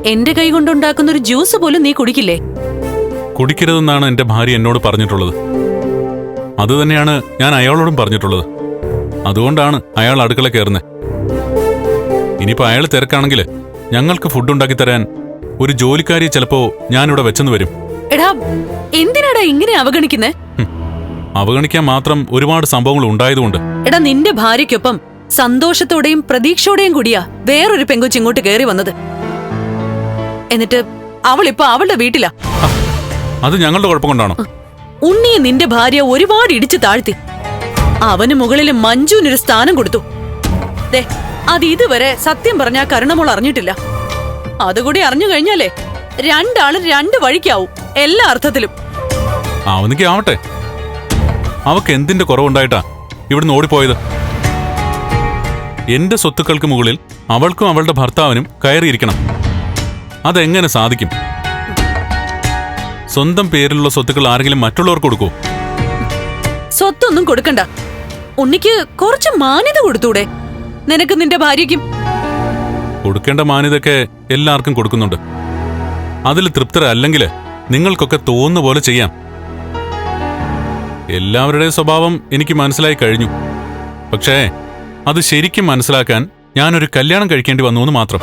എന്റെ കൈ കൊണ്ടുണ്ടാക്കുന്ന ഒരു ജ്യൂസ് പോലും നീ കുടിക്കില്ലേ? കുടിക്കരുതെന്നാണ് എന്റെ ഭാര്യ എന്നോട് പറഞ്ഞിട്ടുള്ളത്. അതുതന്നെയാണ് ഞാൻ അയാളോടും പറഞ്ഞിട്ടുള്ളത്. അതുകൊണ്ടാണ് അയാൾ അടുക്കള കയറുന്നത്. ഇനിയിപ്പോ അയാൾ തിരക്കാണെങ്കിൽ ഞങ്ങൾക്ക് ഫുഡ് ഉണ്ടാക്കി തരാൻ ഒരു ജോലിക്കാരി ചിലപ്പോ ഞാനിവിടെ വെച്ചെന്ന് വരും. എടാ, എന്തിനാടാ ഇങ്ങനെ അവഗണിക്കുന്നേ? അവഗണിക്കാൻ മാത്രം ഒരുപാട് സംഭവങ്ങൾ ഉണ്ടായതുകൊണ്ട്. എടാ, നിന്റെ ഭാര്യയ്ക്കൊപ്പം സന്തോഷത്തോടെയും പ്രതീക്ഷയോടെയും കൂടിയാ വേറൊരു പെങ്കൊച്ച് ഇങ്ങോട്ട് കയറി വന്നത്. എന്നിട്ട് അവളിപ്പോ അവളുടെ വീട്ടിലാ. അത് ഞങ്ങളുടെ കുഴപ്പം കൊണ്ടാണോ? ഉണ്ണിയെ നിന്റെ ഭാര്യ ഒരുപാട് ഇടിച്ചു താഴ്ത്തി. അവന് മുകളിൽ മഞ്ജുവിനൊരു സ്ഥാനം കൊടുത്തു. ദേ, അത് ഇതുവരെ സത്യം പറഞ്ഞാ കരുണമോൾ അറിഞ്ഞിട്ടില്ല. അതുകൂടി അറിഞ്ഞു കഴിഞ്ഞാലേ രണ്ടാളും രണ്ട് വഴിക്കാവും എല്ലാ അർത്ഥത്തിലും. അവനിക്ക് ആവട്ടെ. അവക്ക് എന്തിന്റെ കുറവുണ്ടായിട്ടാ ഇവിടുന്ന് ഓടിപ്പോയത്? എന്റെ സ്വത്തുക്കൾക്ക് മുകളിൽ അവൾക്കും അവളുടെ ഭർത്താവിനും കയറിയിരിക്കണം. അതെങ്ങനെ സാധിക്കും? സ്വന്തം പേരിലുള്ള സ്വത്തുക്കൾ ആരെങ്കിലും മറ്റുള്ളവർക്ക് കൊടുക്കൂ? സ്വത്തൊന്നും കൊടുക്കണ്ട. ഉണ്ണിക്ക് കുറച്ച് മാന്യത കൊടുത്തൂടെ? നിനക്ക് നിന്റെ ഭാര്യയ്ക്കും കൊടുക്കേണ്ട മാന്യതൊക്കെ എല്ലാവർക്കും കൊടുക്കുന്നുണ്ട്. അതിൽ തൃപ്തരല്ലെങ്കിൽ നിങ്ങൾക്കൊക്കെ തോന്നുന്ന പോലെ ചെയ്യാം. എല്ലാവരുടെയും സ്വഭാവം എനിക്ക് മനസ്സിലായി കഴിഞ്ഞു. പക്ഷേ അത് ശരിക്കും മനസ്സിലാക്കാൻ ഞാനൊരു കല്യാണം കഴിക്കേണ്ടി വന്നു എന്ന് മാത്രം.